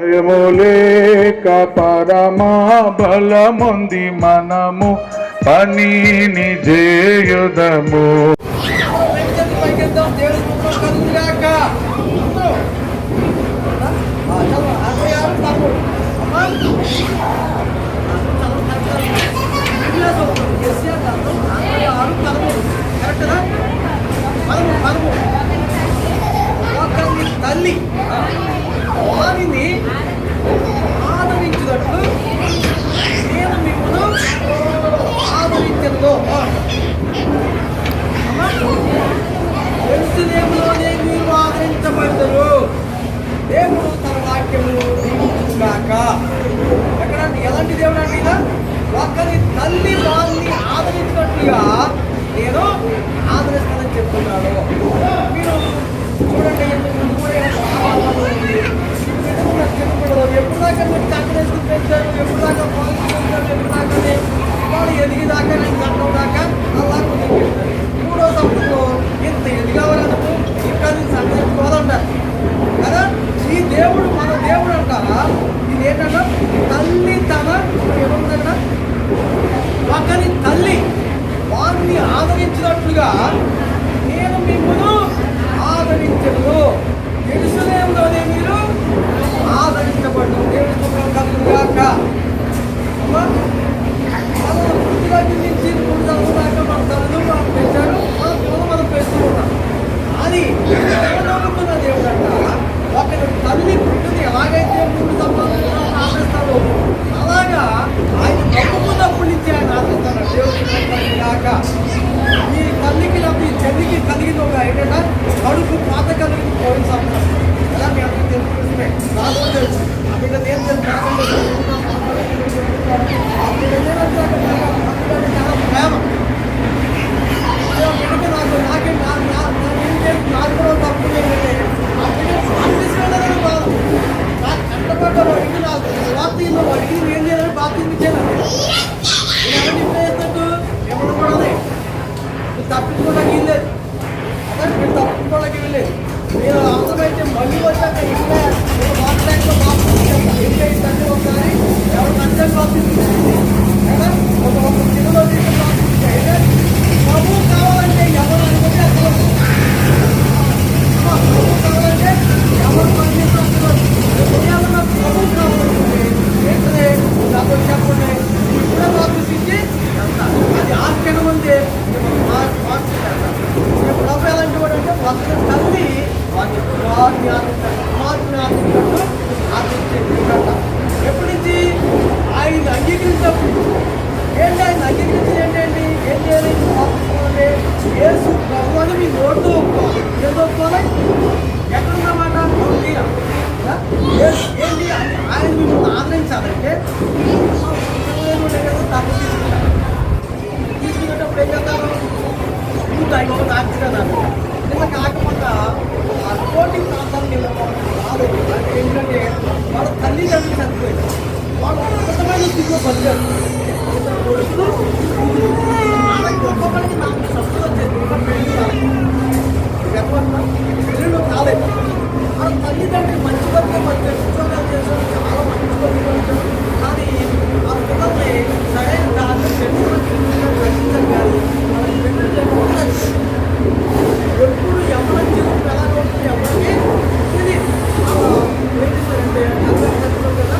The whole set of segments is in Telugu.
భయము లేక పరమా బలముంది మనము పనిని చేయుదము. తల్లి వారిని ఆదరించినట్లు నేను మిమ్మల్ని ఆదరించను. యెరూషలేములోనే మీరు ఆదరించబడతారు. దేవుడు తన వాక్యము దీవించుగాక. ఎక్కడ ఎలాంటి దేవుడు అంటే ఇలా ఒకరి తల్లి వారిని ఆదరించినట్లుగా నేను ఆదరిస్తానని చెప్తున్నాను. మీరు చూడండి, ఎప్పుడు దాకా మీరు చక్కరేసుకుని పెంచారు, ఎప్పుడు దాకా పాలు పెంచారు, ఎప్పుడు దాకానే వాళ్ళు ఎదిగిదాకా నేను కట్టడం దాకా అలా కుదిరిపెట్టారు. 3వ సంవత్సరంలో ఇంత ఎదిగవరకు ఇంకా నేను సంతరించుకోవాలంటారు కదా. ఈ దేవుడు మన దేవుడు అంటారా? ఇది ఏంటంటే తల్లి తన ఏముందట ఒకరి తల్లి వారిని ఆదరించినట్లుగా నేను మిమ్మల్ని ఆదరించను. యెరూషలేములోనే మీరు ఆదరించబడ్డారు. దేవుడి కలుగుగాక. మనం పుట్టిన నుంచి 3 సంవత్సరాల దాకా మన తల్లు మనం పెంచారు, మన పిల్లలు మనం పెంచుతూ ఉన్నాం. అది నమ్ముకున్న దేవుడు అంట ఒకరి తల్లి పుట్టిని ఎలాగైతే 3 సంవత్సరాలు ఆదరిస్తాడో అలాగా ఆయన నమ్ముకున్నప్పటి నుంచి ఆయన ఆదరిస్తాడు. దేవుడి కాక ఈ తల్లికి నాకు ఈ చెల్లికి కలిగిన ఒక ఏంటంటే కడుపు పాత కలిగిన పోయిన సంవత్సరం అలా మీ అందరికీ తెలుసుకుంటే నాకు తెలుసు. అక్కడ నేను చాలా ప్రేమ నాకే నాకు కూడా తప్పు ఏంటంటే తీసుకెళ్ళాలని బాధ నాకు కష్టపడ్డ వాడికి నాకు బాప్తీలో వాడికి ఏం చేయాలని బాప్తీని ఇచ్చాను. నేను చేసినట్టు ఎవరు కూడా తప్పించుకోవడానికి వెళ్ళలేదు. అదే మీరు తప్పించుకోవడానికి వెళ్ళలేదు. మీరు అవసరమైతే మళ్ళీ వచ్చాక ఇంకా మాట్లాడితే బాప్తీని ఒకసారి ఎవరు నచ్చని బాప్తీని ఒక చిన్నలో తీసుకుని బాప్తీని అయితే ప్రభు కావాలంటే ఎవరు అనుకుంటే అసలు ప్రభు కావాలంటే ఎవరు పనిచేస్తున్నారు. ఏమన్నా ప్రభు కావాలంటే ఏంటనే నాకు చెప్పండి ఇప్పుడే బాప్తీసి అది ఆశ్చర్యం ఉంది. ప్రభు ఎలాంటి వాడు అంటే ఒక తల్లి వారిని ఆదరించేట ఎప్పటి నుంచి ఆయన అంగీకరించినప్పుడు ఏంటి ఆయన అంగీకరించింది ఏంటండి ఏం చేయాలి అంటే యేసు ప్రభు అని మీ నోటితో ఒప్పుకోవాలి. ఏదో ఒప్పుకోవాలి ఎక్కడున్నమాట ఏంటి ఆయన మిమ్మల్ని ఆదరించాలంటే తప్పు తీసుకునేటప్పుడు ఏం చేస్తారు ఇంకో నాకు కదా ఇలా కాకుండా ఆ కోటి ప్రాంతానికి రాదు. అంటే ఏంటంటే వాళ్ళ తల్లిదండ్రులు చనిపోయారు. వాళ్ళు అద్భుతమైన స్థితిలో బతికారు. ఒక్కొక్కరికి నాకు సత్తులు వచ్చేది పెళ్ళిళ్ళు కాలేదు. వాళ్ళ తల్లిదండ్రులు మంచి బతికే బతికారు, ఉద్యోగాలు చేశారు, చాలా మంచి బతికారు. కానీ వాళ్ళ పిల్లల్ని సరైన దాన్ని రక్షించాలి. ఎప్పుడు ఎవరి జీవితం ఎలా ఉంటుంది ఎవరికి ఇది ఏం చేశారంటే కదా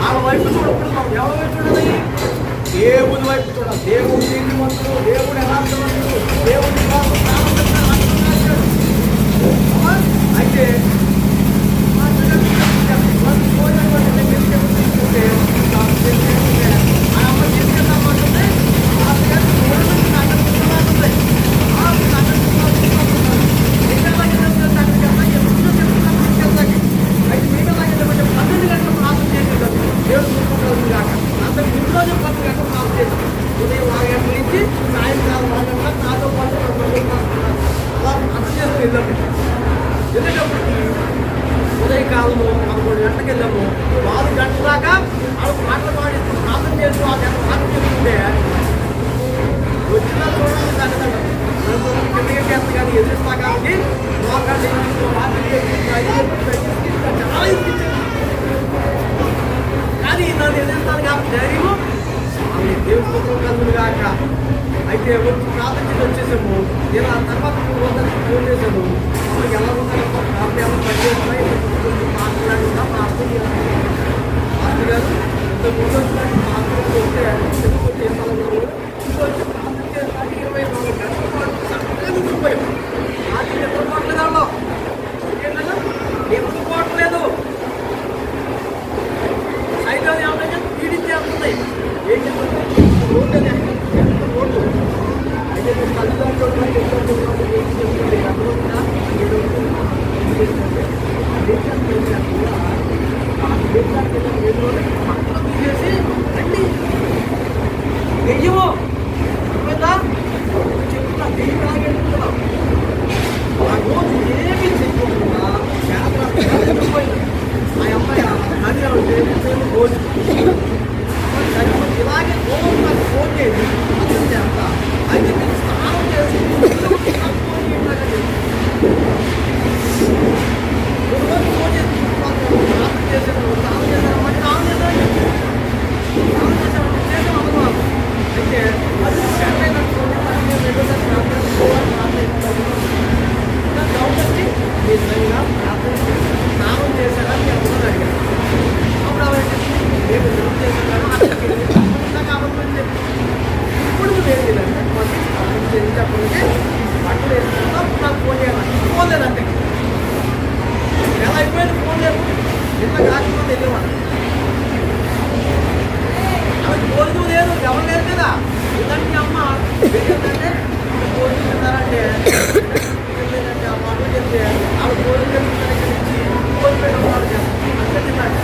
వాళ్ళ వైపు చూడకూడదు, మనం ఎవరి వైపు చూడాలి? దేవుని వైపు చూడాలి. దేవుడు నీతిమంతుడు, దేవుడు యథార్థవంతుడు, దేవుడి కోసం ప్రాణం పెట్టాడు, రక్తం రాశాడు. అమ్మా, అయితే మా జగన్ భోజనం అంటే నేను తీసుకెళ్తుంటే ఆ అమ్మ తీసుకెళ్తామంటుంది. ఆ పిల్లలు భోజనం నాకంటుంది. ఆ నాకంటున్నాను అయితే మీకు అలాగే 12 గంటలు ప్రార్థన చేసేదాం. దేవుడు చూసుకుంటారు కాక అంతకు ముందు రోజు 12 గంటలు ప్రార్థన చేస్తాం. ఉదయం 6 గంటల నుంచి సాయంకాలం 6 గంటలకు నాతో పాటు అలా ప్రార్థన చేస్తూ వెళ్ళాము. వెళ్ళేటప్పటికి ఉదయకాలము 11 గంటలకు వెళ్ళాము. 4 గంటల దాకా వాళ్ళు పాటలు పాడిస్తూ ప్రార్థన చేస్తూ ఆ గంట ప్రార్థన చేస్తుంటే వచ్చినా చూడాలి తగ్గదండి. కిందకి చేస్తా కానీ ఎదురుస్తా కాబట్టి చాలా ఇప్పించాను. కానీ నన్ను ఎదురుస్తాను కాబట్టి ధైర్యము స్వామి దేవుడి పుత్రం కలుగును కాక. అయితే వచ్చి ప్రార్థన వచ్చేసాము. నేను ఆ తర్వాత ఫోన్ చేశాను. అమ్మకి ఎలా ఉన్నారో ప్రార్థన ఎలా పనిచేస్తున్నాయి మాట్లాడుతున్నా మాస్టర్ గారు ఇంతకుముందు వచ్చినట్టు మాస్టర్ వస్తే ఎందుకు వచ్చి ప్రార్థన చేస్తాను 24 గంటల పాటు చక్కగా నిద్రపోయాం. నాకు నిద్రపోవట్లేదు అన్నా ఏంటన్నా నిద్రపోవట్లేదు. సైతం ఏమన్నా పీడించేస్తుంది. ఏం చెప్తుంది రోడ్డు రోడ్డు అయితే తల్లిదండ్రులు ఏం చెప్తుంది అర్థమవుతుందా? పక్కన తీసేసి రండి దెయ్యము అర్థమైందా చెప్తున్నా దెయ్యం లాగెడుతున్నాం. ఆ రోజు ఏమీ చెప్పుకోకుండా పోయింది. ఆ అమ్మాయి నది రోజు ఇలాగే రోజు నాకు ఫోన్ చేసి అర్థం చేస్తా. అయితే నేను స్నానం చేసి ఫోన్ చేసి ఫోన్ చేసి స్నానం చేశాను. స్నానం చేశాను మళ్ళీ స్నానం చేశాను అనుకున్నాను. అయితే అది డౌట్ వచ్చి నిజంగా స్నానం చేశారని నేను అందరూ అడిగాను. అప్పుడు ఆవిడ నేను స్నానం చేశాను నాకు అబద్ధం చెప్పి ఇప్పుడు నువ్వు ఏం చేయాలంటే మళ్ళీ స్నానం చేసేటప్పటికే బట్టలు వేసుకున్నా అప్పుడు నాకు ఫోన్ చేయాలి. ఫోన్ లేదంటే ఎలా అయిపోయింది ఫోన్ లేదు. నిన్న కాకుండా వెళ్ళేవాడు అవి భోజనం లేదు, ఎవరు లేరు కదా. ఎందుకంటే అమ్మ ఏంటంటే భోజనం తిన్నారంటే లేదంటే ఆ మాటలు చెప్తే ఆవిడ భోజనం చెప్తున్నారు నుంచి భోజనం పెట్టడం అంతే తిన్నాడు.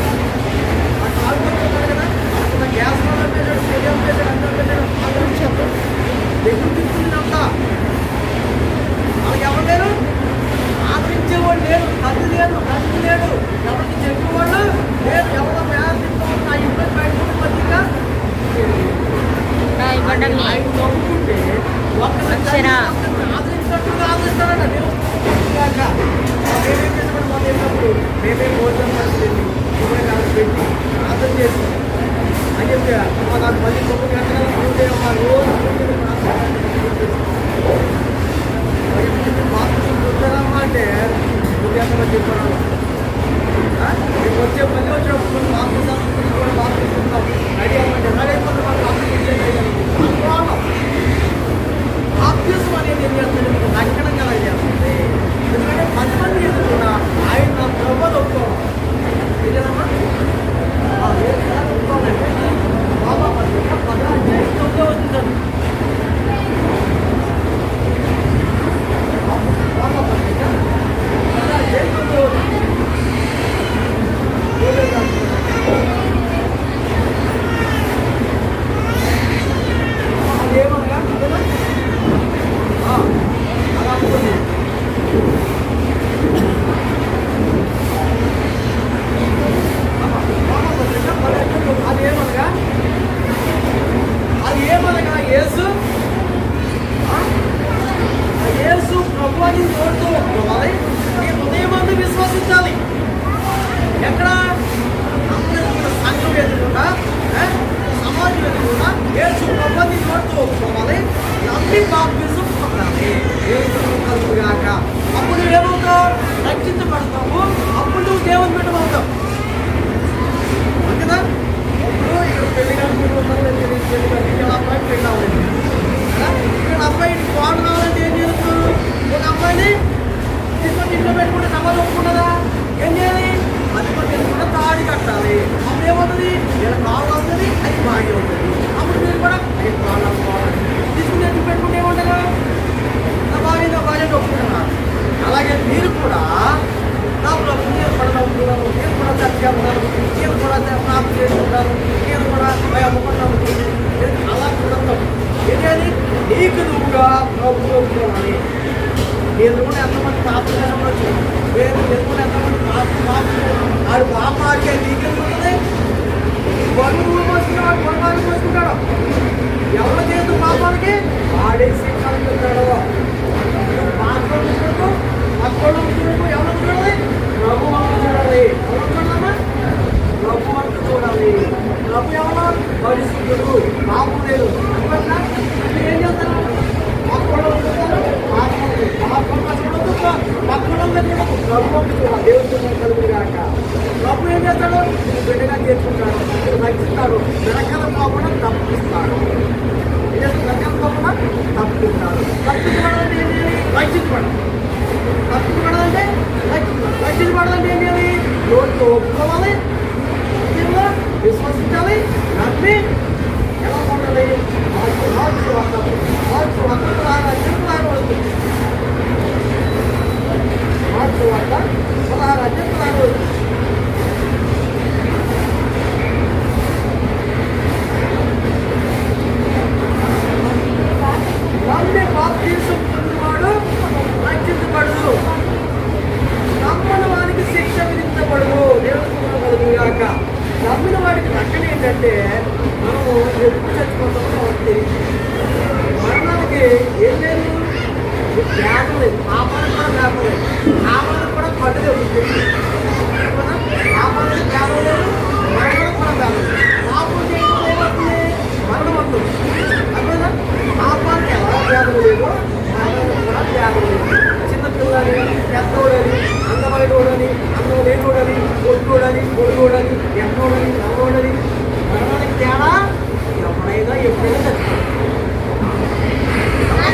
ఆ కాలు కొట్టుకున్నాడు కదా అక్కడ గ్యాస్ పెట్టాడు, స్టేడియం పెట్టాడు, అందరూ పెట్టాడు. అందరూ చెప్పాడు దగ్గర తీసుకుందంతా వాళ్ళకి ఎవరు లేరు, ఆదరించేవాడు లేరు, తల్లి లేదు, తండ్రి లేడు, ఎవరికి చెప్పేవాళ్ళు లేరు. ఎవరో మేళిస్తూ నా ఇంట్లో బయటకు పత్రిక ఆయన నమ్ముకుంటే ఆదరించినట్టుగా ఆదరిస్తాడట దేవుడు. మేమేం చేసినప్పుడు మనం వెళ్ళినప్పుడు మేమే భోజనం పరిస్థితి పెట్టి ప్రార్థన చేస్తాం అని చెప్తే నాకు మళ్ళీ 9 గంటల మా రోజు బాత్రూమ్ చూస్తారమ్మా అంటే 9 గంటల చెప్పాను. మీకు వచ్చే మళ్ళీ వచ్చినప్పుడు బాత్రూమ్ కూడా బాత్రూమ్ చూస్తాం రెడీ అవ్వండి. ఎలాగైపోతే మనం బాప్తిజం అనేది ఏం చేస్తుంది, మీకు రక్షణ కలగజేస్తుంది. ఎందుకంటే 10 మంది కూడా ఆయన నా ప్రభువుని ఒప్పుకోవాలి. ఏదమ్మా ఒప్పుకోవాలంటే బాబా 10 అధ్యాయంలో వచ్చిందండి. బాబా పత్రిక 10 అధ్యాయంలో ఏమనగా అలా ఆడు పాప ఆడికి నీకెందుకుంటుంది గొడవ పోసుకున్నాడు గొడవలు పోసుకుంటాడు ఎవరు చేస్తూ పాపానికి ఆడే శిక్ష అనుకుంటాడు పాత్రలు మక్కలు ఎవరు చూడాలి ప్రభు అంతా చూడాలి ఎవరు చూడాలమ్మా ప్రభు అంతా చూడాలి ప్రభు ఎవరు పరిశుద్ధుడు పాపం లేదు అందువల్ల ఏం చేస్తారు మక్కలు దేవుడు కాక ప్రభు ఏం చేస్తాడు బిడ్డగా చేర్చుకుంటాడు రక్షిస్తాడు వెనకాల పోకుండా తప్పిస్తాడు వెనకాల పోకుండా తప్పిస్తాడు తప్పించబడాలంటే ఏం చేయాలి రక్షించబడాలి తప్పించబడాలంటే రక్షించబడాలంటే ఏం చేయాలి నోటితో ఒప్పుకోవాలి విశ్వసించాలి నమ్మి ఎలా ఉండాలి నమ్మి బాప్తీసం పొందినవాడు రక్షించబడదు నమ్మని వారికి శిక్ష విధించబడదు దేవుడు కాక నమ్మిన వాడికి రక్షణ ఏంటంటే మనము ఎప్పుడు చచ్చిపోతామో వాళ్ళకి మరణానికి ఏం లేదు జ్ఞాపం లేదు పాపానికి కూడా జ్ఞాపం లేదు పాపానికి కూడా పడ్డది పాపానికి జ్ఞాపం లేదు మరణానికి కూడా జ్ఞాపం లేదు పాపం చేయడం ఏమవుతుంది మరణం అవుతుంది అర్థమైనా పాపానికి ఎలా జ్ఞాపం లేదు మరణానికి కూడా జ్ఞాపం లేదు చిన్నపిల్లని పెద్దోడని అందమైనోడని అందం లేనోడని కొట్టుకోడని కొడుకోడని ఎన్నోడని నవ్వోడని మరణానికి తేడా ఎప్పుడైనా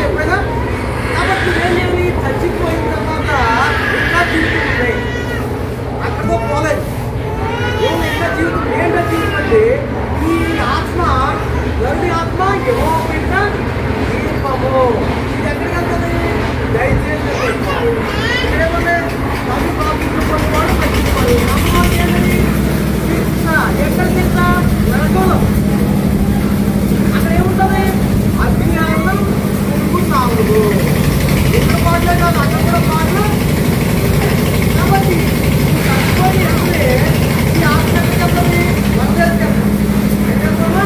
ఎప్పుడైనా కాబట్టి ఏంటి చచ్చిపోయిన తర్వాత ఇంకా జీవితం ఉన్నాయి అక్కడితో పోలేదు ఇంకా జీవితం ఏంటో జీవితం అంటే ఈ ఆత్మ గరుడి ఆత్మ ఏమో బిడ్డ దీపము ఇది ఎక్కడికి వెళ్తుంది దయచేసి ఇక్కడేమన్నా తల్లి బాబు వాడు తగ్గిపోయి నమ్మకం ఏంటది శిక్ష ఎక్కడ శిక్ష నరకంలో అక్కడ ఏముంటుంది అజ్ఞానం సాగుదు ఇక్కడ పాటలే కాదు అక్కడ కూడా పాటలు కాబట్టి తక్కువని అంటే ఈ ఆసక్తి వెళ్తుంది వందలు ఎక్కడమ్మా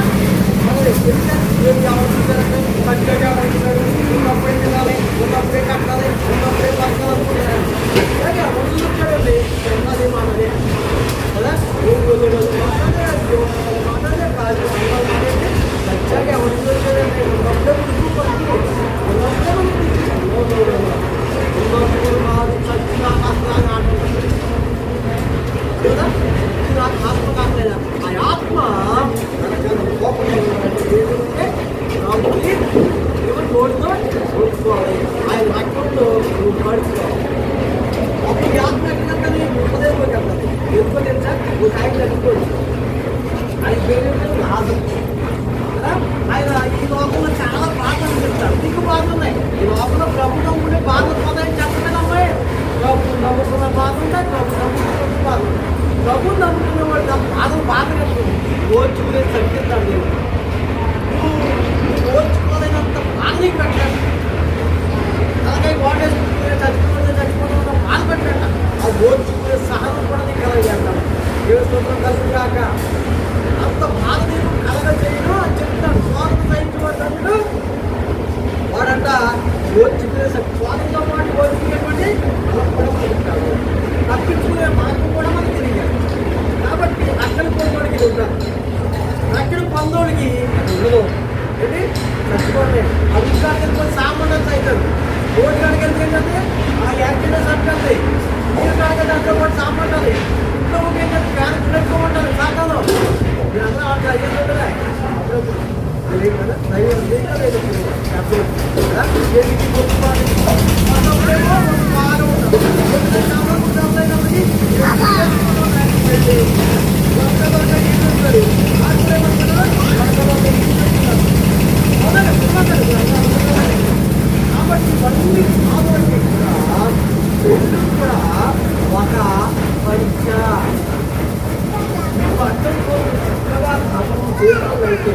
ఏం కావాల్సిందంటే పచ్చిగా కావాల్సింటారు ఉన్నప్పుడే తినాలి ఉన్నప్పుడే కట్టాలి ఉన్నప్పుడే పట్టాలనుకుంటున్నారు అలాగే ముందు చూడండి ఉన్నది మనది కదా మాట్లాడే కాదు పచ్చగా ఎవరు చూడండి ఉన్నప్పుడే ముందు పట్టు ఉన్నప్పుడే ఉన్నప్పుడు కాదు చచ్చిన ఆత్మ కదా ఇది నాకు ఆత్మ కావట్లేదా ఆ ఆత్మ కోపం ఏదంటే రాముడి ఎవరు నోటితో నోచుకోవాలి ఆయన రక్తంలో నువ్వు పడుకోవాలి అప్పుడు ఈ ఆత్మ ఎక్కడంటే ఉపదేశంలోకి వెళ్తాను ఎందుకో తెలుసా ఒక ఆయన చనిపోయి ఆయన పేరు రాదు ఆయన ఈ లోకంలో చాలా బాధలు చెప్తాడు నీకు బాధలు ఉన్నాయి ఈ లోకంలో ప్రభు నమ్ముకునే బాధలు పోతాయని చెప్పలేదు అమ్మాయి ప్రభు నమ్ముకున్న బాధ ఉంటాయి ప్రభు నమ్ముకున్న బాధ ప్రభు నమ్ముకునే వాడు నా బాధలు బాధ కట్టుకుంది ఓర్చుకునే తగ్గిస్తాడు దేవుడు నువ్వు ఓర్చుకోలేనంత బాధ నీకు పెట్టాడు అలాగే ఓటేసుకుంటే చచ్చిపోతున్న బాధ పెట్టాడు ఆ ఓర్చుకునే సహనం కూడా నీకు కలగజేస్తాడు దేవస్థానం కలిసి కాక అంత బాధ నీకు కలగ చేయను అని చెప్తాడు స్వార్థ సహించబడ్డాడు వాడంట ఓర్చుకునే స్వార్థంతో పాటు ఓర్చుకునేటువంటి మనం కూడా మనకు తప్పించుకునే మార్గం కూడా మనకి తెలియాలి కాబట్టి అక్కడ పోవడానికి ఇది ఉంటారు అక్కడ పొందోడికి ఉండదు ఏంటి చచ్చిపోతే అధికారులు సామాన్యం అవుతాడు ఓటు కాడికి వెళ్తే ఏంటంటే ఆ యాక్సిడెంట్ అంటే నీరు కాడికి దాంట్లో పాటు సామాన్యాలి ఇంట్లో ఏంటంటే ఫ్యాన్ పెట్టుకోమంటారు శాఖలో మీరందరూ అట్లా అయ్యేది అప్పుడప్పుడు తెలియదు కదా దైవం లేదు కాబట్టి ఇవన్నీ సాధనకి కూడా ఒక పరీక్ష అడ్డంతో చక్కగా సాధన చేసినట్లయితే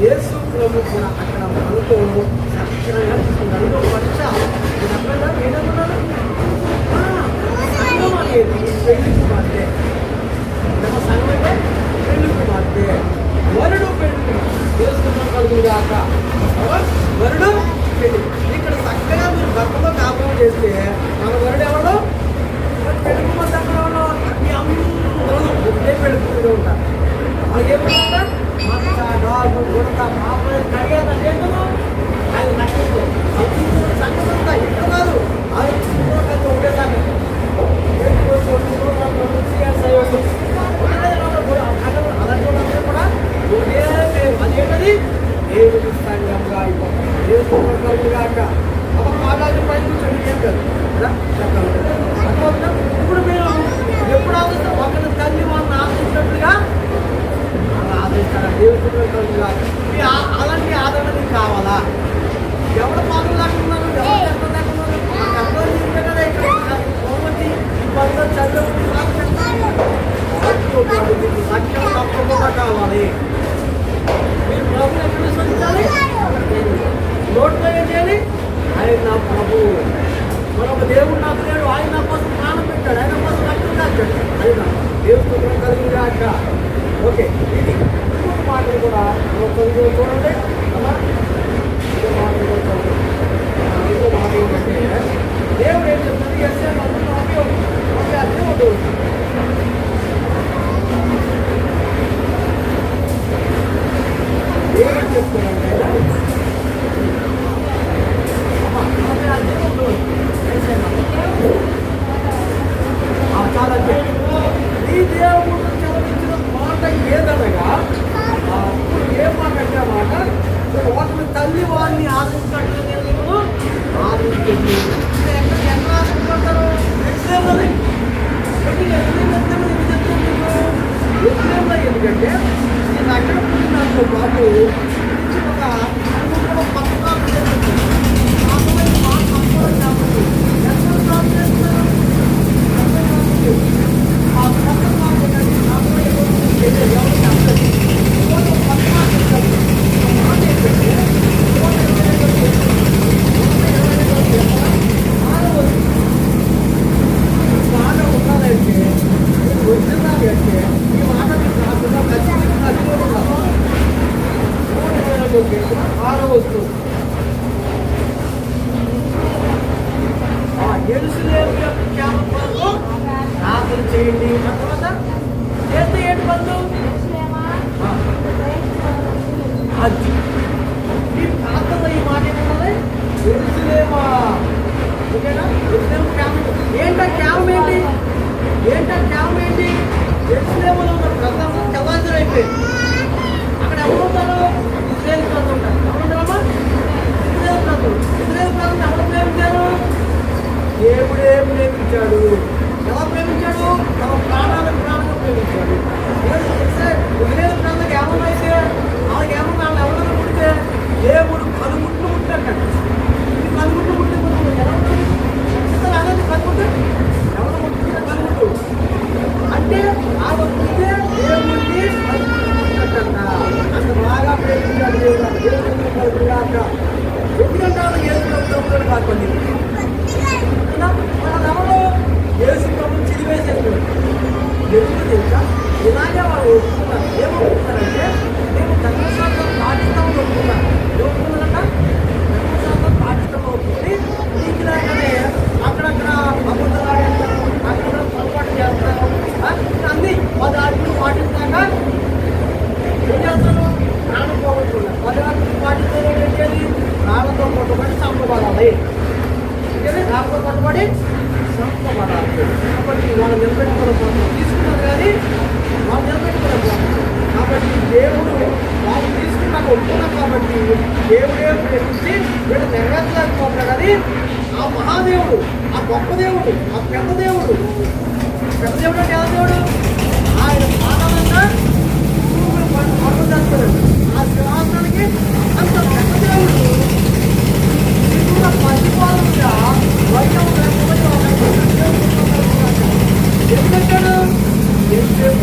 యేసు ప్రభు కూడా అక్కడ మనతో చక్కగా నలుగురు పరీక్ష ఏదనుకున్నాను సంఘం అనేది పెళ్లి కుమార్తె. ನಮ್ಮ సంఘమే పెళ్లి కుమార్తె. వరుడు పెళ్లి చేసుకున్న కలుగుగాక. వరుడు పెళ్లి. ఇక్కడ చక్కగా మీరు భర్తలో కాపురం చేస్తే మన వరుడు ఎవరు? పెళ్లి కుమార్తె ఎవరు? మీ అందరూ ఒకే పెళ్లి కుమార్తె ఉంటారు. వాళ్ళకేమంటారు? మచ్చ డాగు గుడత పాప కడిగేదంటే ఏంటో ఆయన నచ్చింది సంగతంతా ఇక్కడ కాదు. అది ఒకటే సంగతి. అదేంటది దేవుడి సంఘంగా అయిపోతుంది. దేవుడుగాక ఒక పాదాలు పైన కూర్చొని ఏం కాదు ఇప్పుడు మీరు ఎప్పుడు ఆలోచిస్తే ఒకరి తల్లి వాళ్ళని ఆలోచించినట్లుగా ఆదరిస్తారా? దేవుడు కలుగుగాక. అలాంటి ఆదరణ మీకు కావాలా? ఎవరు పాదం లేకున్నారు, ఎవరు ఎక్కడ లేకున్నారు, ఎవరో ఉంటే కదా ఇక్కడ బహుమతి ఇబ్బంది చదువు లక్ష్యం తప్పకుండా కావాలి. మీరు ప్రభుని ఎక్కడ విశ్వసించాలి? నోట్లో ఏం చేయాలి? ఆయన నా ప్రభు, మరొక దేవుడు నాకు లేడు, ఆయన నా కోసం ప్రాణం పెట్టాడు, ఆయన కోసం లక్ష్యం కాచాడు. ఆయన దేవుడు కలిగినాక ఓకే. ఇది ఇంకొక మాటలు కూడా చూడండి అమ్మా. ఇంకో మాటలు కూడా చూడండి. ఇంకో మాట ఏంటంటే దేవుడు ఏం చెప్తుంది? ఎస్ఏ అదే ఉంటుంది. ఏమని చెప్తున్నారంటే చాలా ఈ దేవుడు చదివించిన మాట ఏదనగా ఏ మాట అంటే ఆ మాట ఒకరి తల్లి వారిని ఆదరించినట్లు నేను ఆదరించింది. ఎక్కడ ఆదుకుంటారు? ఎందుకంటే నేను అక్కడ పుట్టినతో పాటు ఒక పథకాలు ప్రార్థన చేయండి. తర్వాత చేస్తే ఏంటి బంధు? అది ఈ ప్రార్థన ఈ మాట ఏమన్నది? ఎరుసలేమా. ఓకేనా? ఎరుసలేమ క్యామ్ ఏంటా? క్యామ్ ఏంటి? ఏంటా క్యామ్ ఏంటి? ఎరుసలేమలో ఉన్న ప్రజలు చలాచలు అయిపోయింది. అక్కడ ఎవరు ఉంటారు? ఇజ్రాయేల్ ప్రజలు ఉంటారు. ఎవరుంటారమ్మా? ఇజ్రాయేల్ ప్రజలు. ఇజ్రాయేల్ ప్రజలు ఎవరు ప్రేమించారు? దేవుడే ప్రేమించాడు. ఎలా ప్రేమించాడు? తమ ప్రాణాలను ప్రాణంగా ప్రేమించాడు. ఇజ్రాయేల్ ప్రజలకు ఏమన్నైతే వాళ్ళకి ఏమన్నా వాళ్ళు ఎవరైనా పుడితే దేవుడు కనుగుట్లు పుట్టాడు. ఇది కనుగుట్లు పుట్టి ఎలా ఉంటుంది? అనేది కనుగుట్టు ఎవరు పుట్టిన కనుగుట్టు అంటే ఆమె పుట్టితే దేవుడిని కనుగుట్టు అంత బాగా ప్రేమించాడు దేవుడు. దేవుడు కలుగుగాక. ఎందుకంటే వాళ్ళు ఏసు ప్రభుత్వం కాకుండా ఎవరు ఏసు ప్రభుత్వం చిరివేసేస్తారు. ఎందుకు తెలుసా? ఇలాగే వాళ్ళు ఒప్పుకున్నారు. ఏమొప్పుకున్నారంటే మేము ధర్మశాస్త్రం పాటిస్తామని ఒప్పుకున్నారు. ఏమొప్పుకున్నారంట? ధర్మశాస్త్రం పాటిస్తామని ఒప్పుకొని నీకులాగానే అక్కడక్కడ అబద్ధాలు అక్కడ పొరపాటు చేస్తారు. అన్ని 10 ఆజ్ఞలు పాటిస్తాక ఏం చేస్తారు? ప్రాణం పోగొట్టుకున్నారు. 10 ఆజ్ఞలు పాటిస్తారు. ఏంటి? ప్రాణంతో కొట్టుబడి చంపబడాలి. రాళ్ళతో కొట్టుబడి చంపబడాలి. కాబట్టి వాళ్ళు నిలబెట్టుకోవడం తీసుకున్నారు కానీ వాళ్ళు నిలబెట్టుకోలేకపోతున్నారు. కాబట్టి దేవుడు వాళ్ళు తీసుకున్నాక ఒప్పుకున్నాం కాబట్టి దేవుడే ప్రేమించి వీళ్ళు నెరవేర్చలేకపోతున్నారు. కానీ ఆ మహాదేవుడు, ఆ గొప్ప దేవుడు, ఆ పెద్ద దేవుడు అంటే ఎలా దేవుడు? ఆయన పాదాలంతా పడుకు చేస్తాడు. ఆ సింహాసనానికి అంత పెద్ద దేవుడు పసిపాలుగా వైద్యం ఎందుకంటాడు? తీసుకెళ్ళి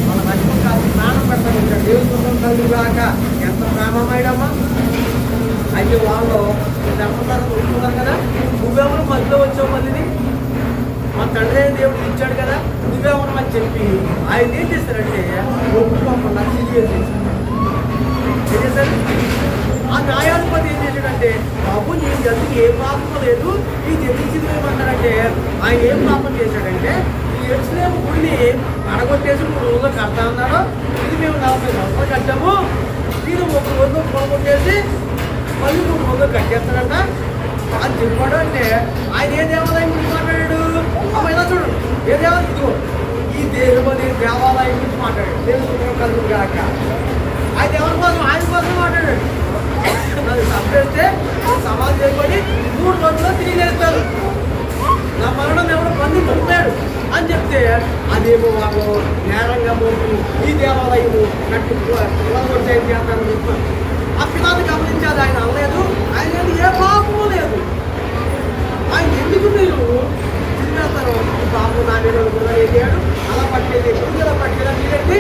వాళ్ళ నష్టం కాదు ప్రాణం పెడతాడు. దేవుడు కలుగుగాక. ఎంత ప్రాణమైడమ్మా. అయితే వాళ్ళు ఎంతసార్లు ఉంటున్నారు కదా. నువ్వెవరు మధ్యలో వచ్చావు? మళ్ళీ మా తండ్రి అయిన దేవుడు ఇచ్చాడు కదా, నువ్వే ఉండమని చెప్పి ఆయన ఏం చేశారంటే ఒప్పుకోకుండా సిలివేసేసారు. ఏం చేశారు? ఆ న్యాయాధిపతి ఏం చేశాడంటే, బాబు నీ ఎందుకు ఏ పాపం లేదు, నీకు ఎందుకు సిలివేయమంటారంటే, ఆయన ఏం పాపం చేశాడంటే, ఈ యెరూషలేము గుడిని అడగొట్టేసి 3 రోజులు కడతా అన్నాడు. ఇది మేము 40 సంవత్సరాలు కట్టాము, మీరు 1 రోజులో పొడగొట్టేసి మళ్ళీ 3 రోజులు కట్టేస్తాడంట అని చెప్పాడు. అంటే ఆయన ఏ దేవాలయం గురించి మాట్లాడాడు? అమ్మ ఇలా చూడండి, ఏ దేవాలయం? ఇదిగో ఈ దేవుని దేవాలయం గురించి మాట్లాడాడు. దేవుని కలుగు కాక ఆయన ఎవరి కోసం? ఆయన కోసం మాట్లాడాడు. అది తప్పేస్తే సమాధి చేయబడి 3 రోజుల్లో తిరిగి లేస్తారు, నా మరణం ఎవడో పొందుతున్నాడు అని చెప్తే అదేమో వాళ్ళు నేరంగా మోపు ఈ దేవాలయము కట్టు చేస్తానని చెప్పారు. ఆ పిల్లలు గమనించాలి, ఆయన అనలేదు, ఆయన ఏ పాపము లేదు. ఆయన ఎందుకు మీరు తిరిగేస్తారు? పాపం నా మీద కూడా వేసాడు, అలా పట్టేది ఇలా పట్టేదా మీరేంటి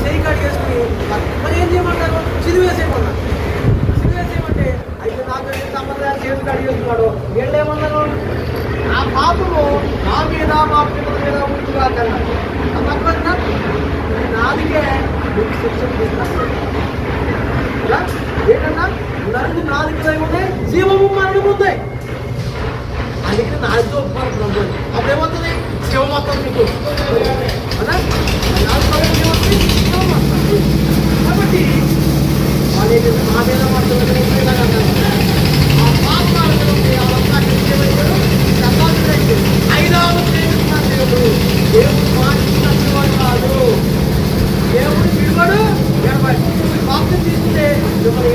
చేయి కడిగేసుకుని మరి ఏం చేయమంటారు? చిరువేసేయమన్నారు. చిరువేసేయమంటే అయితే నాకు సంబంధాలు చేతులు కడిగేస్తున్నాడు. వీళ్ళు ఏమన్నారు? ఆ పాపము నా మీద మా పిల్లల మీద ఉంటుందిగా కన్నారు. అన్నప్పటినా నాదికే మీకు శిక్షణ తీస్తాను. ఏంటన్నా నన్ను నాలుగు ఉన్నాయి, జీవము మరణం ఉన్నాయి. అందుకని నాలుగుతో ఒప్పుకోవాలి. అప్పుడేమవుతుంది? జీవం మొత్తం మీకు కాబట్టి వాళ్ళు మా మీద మాత్రమే ఆ పాప ఐదారు ప్రేమిస్తున్నాడు దేవుడు. దేవుడు మాట్లాడుతున్నవాడు కాదు, దేవుడు విడువడు ఎడబాడు. పాపం తీసుకుంటే మిమ్మల్ని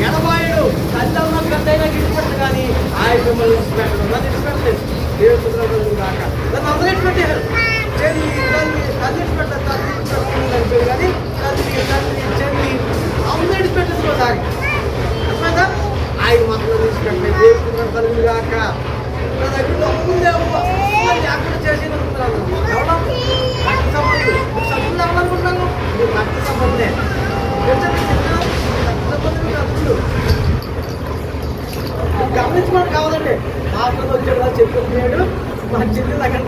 ఎడబాయడు. తల్లి గంటైనా గిడిపెట్టడు కానీ ఆయన మిమ్మల్ని ఇచ్చిపెట్టడు. నన్ను ఇచ్చిపెట్టలేదు. దేవుడు కాక నన్ను అందరూ ఇచ్చిపెట్టారు. తల్లి ఇచ్చిపెట్టారు, తల్లి ఇచ్చిపెట్టారు కానీ తల్లి చెల్లి అందరూ ఇచ్చిపెట్టేది ఒకసారి అర్థమైందా? ఆయన మాత్రం ఇచ్చిపెట్టలేదు. దేవుడు కలుగు కాక నా దగ్గర ముందే అక్కడ చేసి ఎవరో రక్త సంబంధులు సభ్యులు అవ్వాలనుకుంటున్నాను. మీరు రక్త సంబంధే రక్త సంబంధులు సభ్యులు గమనించుకోవడం కావాలండి. మా అక్కడ వచ్చాడు చెప్పుకున్నాడు, మా చెల్లి అక్కడ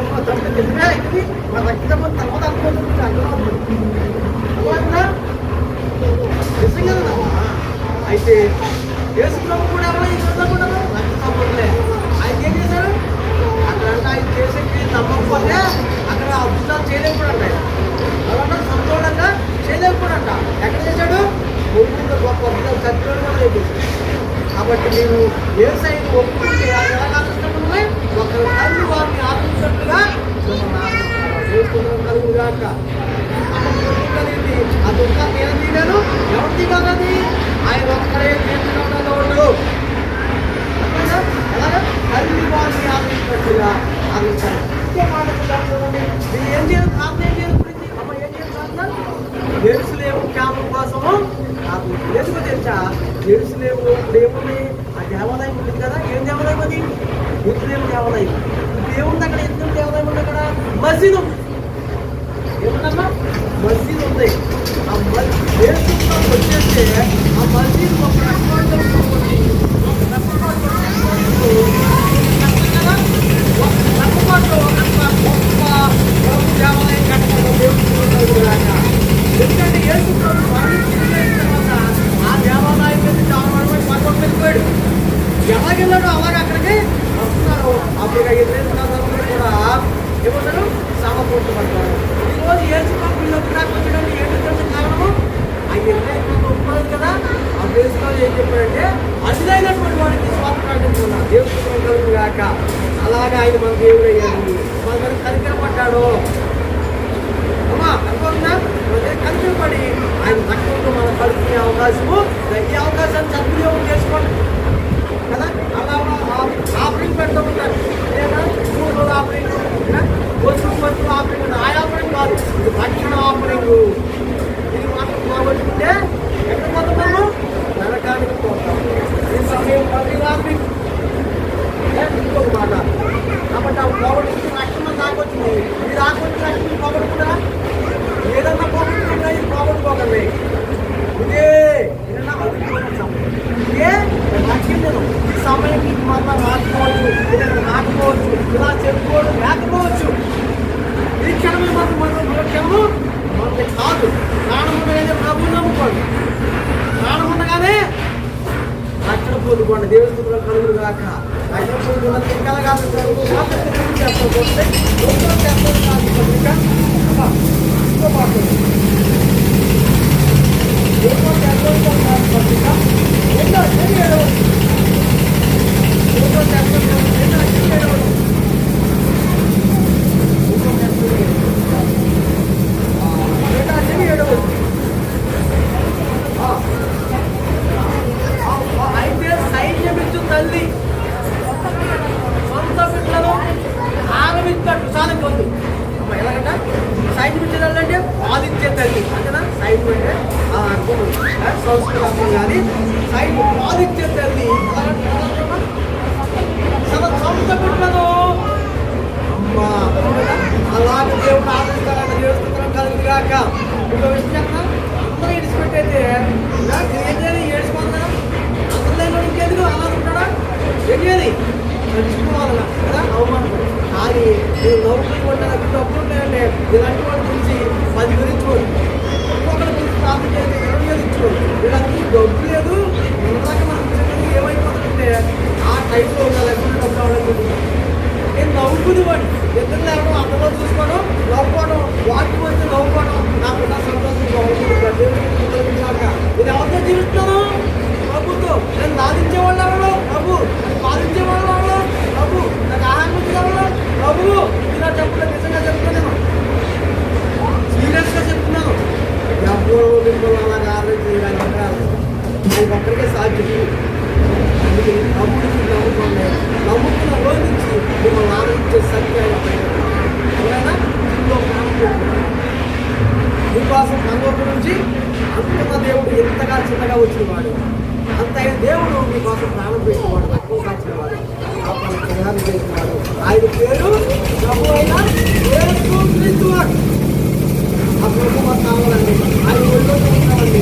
చెప్పినా ఇది మా రక్త సంబంధం తర్వాత అనుకోవచ్చు అర్థమవుతుంది. నిజంగా అయితే యేసుప్రభు కూడా ఎవరో ఈ రోజులో కూడా రక్త సంబంధులే. ఆయన ఏం చేశారు? అక్కడ ఆయన చేసేకి నమ్మకపోతే అక్కడ అద్భుతాలు చేయలేకపోడంట. అలాంటి సంతోషంగా చేయలేకపోడంట. ఎక్కడ చేశాడు? ముందు గొప్ప అద్భుతాలు చర్చలు కూడా చేశాడు. కాబట్టి మీరు ఏ సైన్ ఒప్పుకుంటే అది ఎలా ఆలోచిస్తున్నాయి? ఒకరి తల్లి వారిని ఆలోచించినట్లుగా కలుగుగాక. కలిగింది ఆ దుఃఖాన్ని నేను తీగాను. ఎవరు తీగాలని? ఆయన ఒక్కరే తీర్చడంలో ఎలాగా తల్లి వారిని ఆలోచించినట్లుగా ఆలోచించాలి. ఇంకే మాట్లాడుతుంది. మీరు ఏం చేయాలి? ప్రార్థన ఏం చేయాలి? గురించి అమ్మ ఏం చేయాలి? ప్రార్థన యెరూషలేము క్యాంపు కోసము ఎందుకు తెలుసా? యెరూషలేము ఇప్పుడు ఏముంది? ఆ దేవాలయం ఉంది కదా. ఏం దేవాలయం అది? యెరూషలేము దేవాలయం. దేవుడు అక్కడ ఎందుకు దేవాలయం ఉంది? అక్కడ మసీదు ఉంది. ఏముందమ్మా? మసీదు ఉంది. ఆ మసీదు వచ్చేస్తే ఆ మసీదు ఒక రెస్టారెంట్ దేవాలయం కట్టడం దేవుడు. ఎందుకంటే యేసు ప్రభు తర్వాత ఆ దేవాలయం మీద చాలా పట్టుకొని వెళ్ళిపోయాడు. ఎలాగెళ్ళాడు అలాగే అక్కడికి వస్తున్నారు. అప్పుడు ఎదురు కూడా ఏమంటారు? సమకూర్చబడతారు. ఈరోజు యేసు ప్రభు నాకు వచ్చడానికి ఏంటో తెలిసిన కారణము ఆ ఎదురైతే ఒప్పుకోలేదు కదా. ఆ దేశంలో ఏం చెప్పాడంటే అదిలైనటువంటి వాడికి స్వాతంత్రం దేవుడు కాక అలాగే ఆయన మన దేవుడు అయ్యాడు. మన కనికరపడ్డాడు. అమ్మా అనుకోకుండా కనికరపడి ఆయన తక్కువతో మనం కలుపుకునే అవకాశము, ఈ అవకాశాన్ని సద్వినియోగం చేసుకోండి కదా. అలా ఆఫరింగ్ పెడతా ఉంటారు. లేదా 3 రోజులు ఆఫరింగ్, వచ్చి ఆఫరింగ్. ఆ ఆఫరింగ్ కాదు, ఇది రక్షణ ఆఫరింగ్. ఇది మాత్రం పోగొట్టుకుంటే ఎక్కడ పోతున్నాము? నరకానికి పోతాం. ఈ సమయం ఆఫరింగ్ ఇంకొక మాట. కాబట్టి ఆ పోగొట్టుకుని రక్షణ నాకొచ్చింది. ఇది రాకొచ్చిన రక్షణ పోగొట్టుకుంటారా? ఏదన్నా పోగొట్టుకుంటా ఇది పోగొట్టుకోకండి. ఇదే ఏదన్నా ఇదే రాజ్యం. ఈ సమయం మళ్ళా రాకపోవచ్చు, ఏదైనా రాకపోవచ్చు, ఇలా చెప్పుకోవడం కాక ఇంకా కాదు చేస్తే పత్రిక ఇంకో మాట పత్రిక ఎన్నో ఏడవ అయితే సైన్యమిచ్చు తల్లి సొంత బిడ్డలను ఆరమించట్టు చాలా పొందు ఎలాగంట సైన్యమిచ్చే తల్లి అంటే బాధించే తల్లి అంతేనా సైన్యం అంటే సంస్కృతం కానీ సైన్యం బాధించే తల్లి తన సొంత బిడ్డలను అమ్మా అలాగే దేవుడు ఆదరిస్తారంట దేవుడు కలిగి కాక ఇంకో విషయం చెప్పిన అందరూ ఇడిచిపెట్టయితే ఏం చేయాలి ఏడ్చిపోతున్నా అందరిలో ఇంకెందుకు అనాథ ఉంటాడా ఏం చేయాలి నడుచుకోవాలన్నా కదా అవమానం కానీ నేను నవ్వుకుని కొట్టాను డబ్బులు ఉంటాయంటే ఇలాంటి వాడు గురించి 10 గురించి ఇంకొకటి గురించి ప్రార్థన చేస్తే 20 వేలు ఇచ్చుకోండి వీళ్ళకి డబ్బు లేదు ఇందాక మనం ఏమైపోతుందంటే ఆ టైంలో ఉన్న లేకుండా డబ్బు రావడం నేను నవ్వుకునేవాడు ఎదురు లేవడం అందరూ చూసుకోవడం నవ్వుకోవడం వాటికి వచ్చి నవ్వుకోవడం నాకున్న సంతోషం ఇది ఎవరితో జీవిస్తాను ప్రభుత్వం నేను బాధించేవాళ్ళు ఎవరు ప్రభు బాధించేవాళ్ళు ఎవరు ప్రభు నాకు ఆహారం ఇచ్చేవాళ్ళు ప్రభు ఇలా చెప్తున్నాను నిజంగా చెప్తున్నాను సీరియస్గా చెప్తున్నాను ఎవరు మిమ్మల్ని అలాగా ఆరోగ్యం చేయడానికి కాదు మీకు ఒక్కరికే సాధ్యం అందుకే నమ్ముడికి నమ్ముకోండి నమ్ముకున్న రోజు నుంచి మిమ్మల్ని ఆరోగ్యించే సత్యాలు ఎవరైనా ఇంట్లో ప్రాణం పెట్టుకున్నారు మీకోసం పరలోకం నుంచి అంటున్న దేవుడు ఎంతగా చిన్నగా వచ్చినవాడు అంత దేవుడు మీకోసం ప్రాణం పెట్టినవాడు తక్కువ కాచినవాడు ప్రయాణం చేసినవాడు ఆయన పేరు ప్రభు అయిన యేసుక్రీస్తువాడు ఆ ప్రభు మాకు కావాలండి ఆయన ఒళ్ళో ఉంటామండి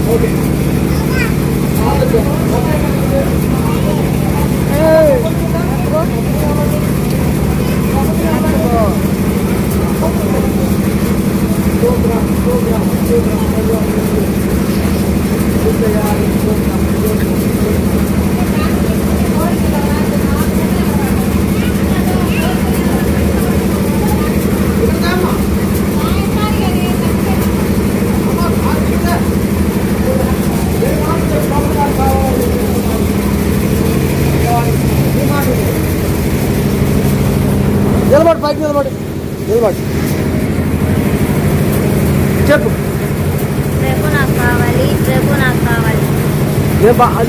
ఓకే నిలబడి పైకి నిలబడి చెప్పు రేపు నాకు కావాలి, రేపు నాకు కావాలి.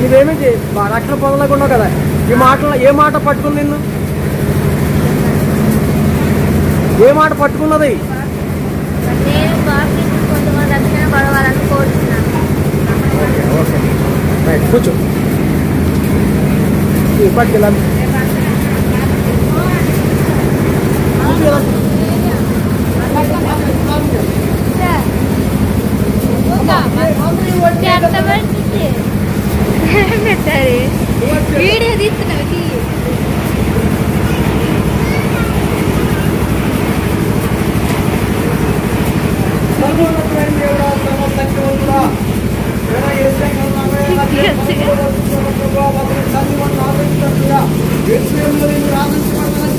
నువ్వేమి రక్షణ పొందలేకున్నావు కదా ఈ మాటలో ఏ మాట పట్టుకుంది నిన్ను ఏ మాట పట్టుకున్నది నేను బాప్టిజం కొంతమంది రక్షణ పడవాలని కోరుతున్నాను. కూర్చో పట్టుకెళ్ళాలి వీడియో తీస్తున్నావు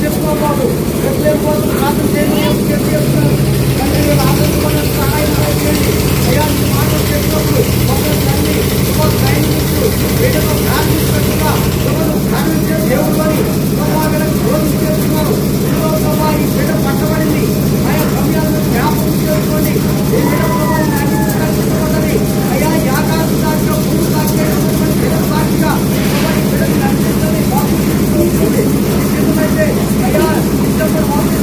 చెప్పుకోబాబు సహాయం చేయండి అయ్యా మాటలు చెప్పినప్పుడు వీటిలో ప్రార్థించినట్టుగా ప్రార్థించే దేవుడు అని రోజు చేస్తున్నారు ఈ బిడ్డ పట్టబడింది ఆయా సమయాలను జ్ఞాపకం చేసుకోండి ఈ బిడ్డ అయ్యా యాకాశ సాక్షిగా భూమి సాక్షిగా సాక్షిగా బిడ్డని నడిపించండి అయితే అయ్యా డిసెంబర్ మాసం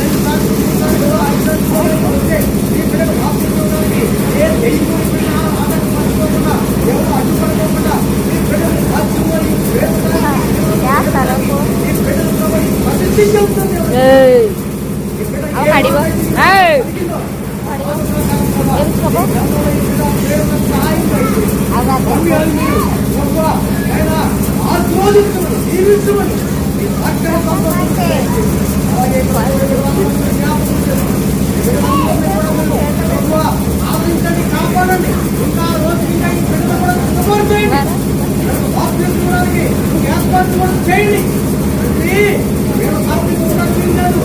ఈ బిడ్డకు బాప్తిజానికి ఏ దైవం ఆటంకపడుకోకుండా ఎవరు అడ్డుపడుకోకుండా ఈ బిడ్డను సాధ్యమని ఈ బిడ్డను ప్రసిద్ధి చెబుతుంది ఆదరించండి కాపాడండి ఇంకా రోజు ఇంకా ఈ బిడ్డలు కూడా సిద్ధపాటు చేయండి బాప్తిజానికి ఏర్పాటు కూడా చేయండి నేను బాప్తిజానికి వీల్లేదు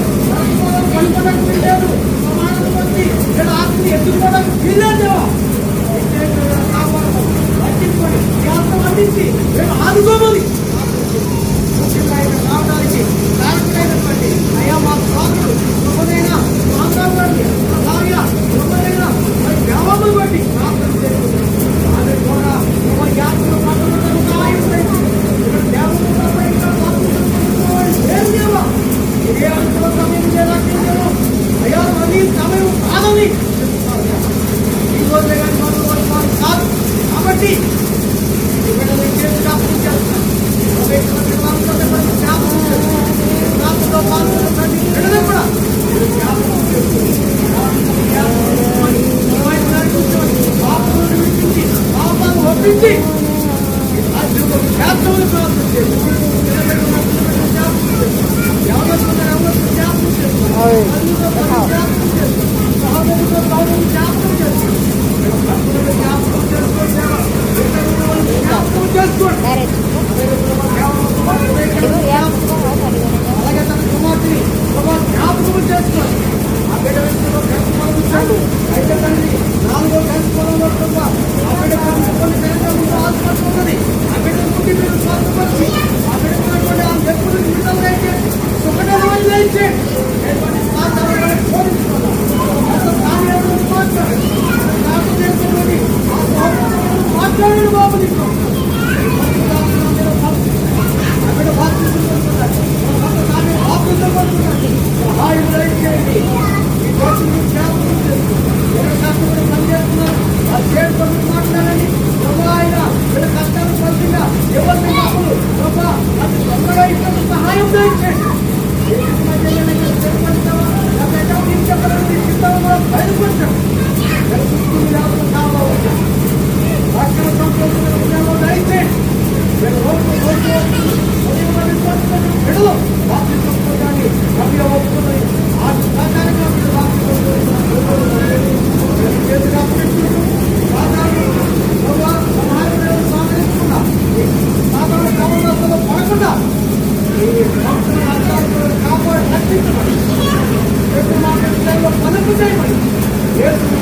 కనుకోవడానికి వీల్లేదు సమానం బట్టి నేను ఆత్మని ఎత్తుకోవడానికి వీల్లేదు పట్టించుకోండి ఆత్మ అందించి నేను ఆదుకోవాలి రావడానికి కారకుడైనటువంటి అయ్యా మా స్వాములు గొప్పదైన మాంగాన్ని అలాగే గొప్పదైన గ్రామములు బట్టి ప్రార్థన చేస్తున్నాను అది కూడా ఒక యాత్ర సహాయం ఇదే అనుకూల సమయం చేయాలి అయ్యా మళ్ళీ సమయం కాదని ఈ రోజే కానీ మనం కాదు కాబట్టి ఇక్కడ చేసి జ్ఞాపకం చేస్తున్నాను ఒప్పించి అలాగే తన కుమార్తెని జ్ఞాపకం చేసుకోండి ఆ బిడ్డ వేసుకుని అయితే తండ్రి 4వ కలుసుకోవడంలో ఆ బిడ్డ కొన్ని సంవత్సరాలు ఆసుపత్రి ఆ బిడ్డ పుట్టి మీరు స్వార్థపరిచి ఆ బిడ్డ ఆ వ్యక్తులు విడుదల దయచేయండి సుఖమైన దయచేయండి మాట్లాడండి బాబు నీకు సహాయం దయచేయండి ఈ కోసం జ్ఞాపకం చేస్తున్నారు పనిచేస్తున్నారు ఆ చేతి మాట్లాడండి ఆయన వీళ్ళ కష్టాలు పడుతుందా ఎవరిని కాదు అది తొందరగా ఇక్కడ సహాయం దయచేయండి చెప్పడానికి బయలుపడతాం కావాలి ప్రార్థించమని రేపు మా విషయాల్లో పలుకు చేయమని యేసు